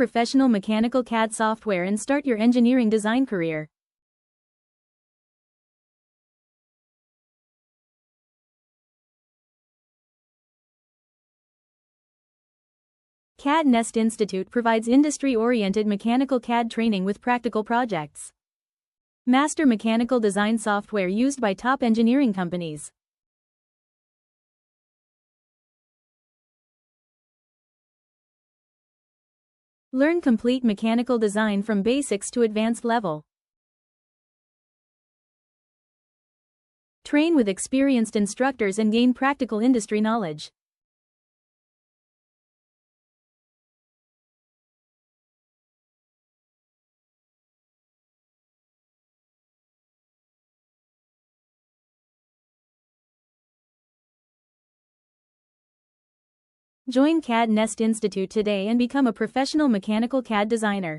professional mechanical CAD software and start your engineering design career. CAD Nest Institute provides industry-oriented mechanical CAD training with practical projects. Master mechanical design software used by top engineering companies. Learn complete mechanical design from basics to advanced level. Train with experienced instructors and gain practical industry knowledge. Join CAD Nest Institute today and become a professional mechanical CAD designer.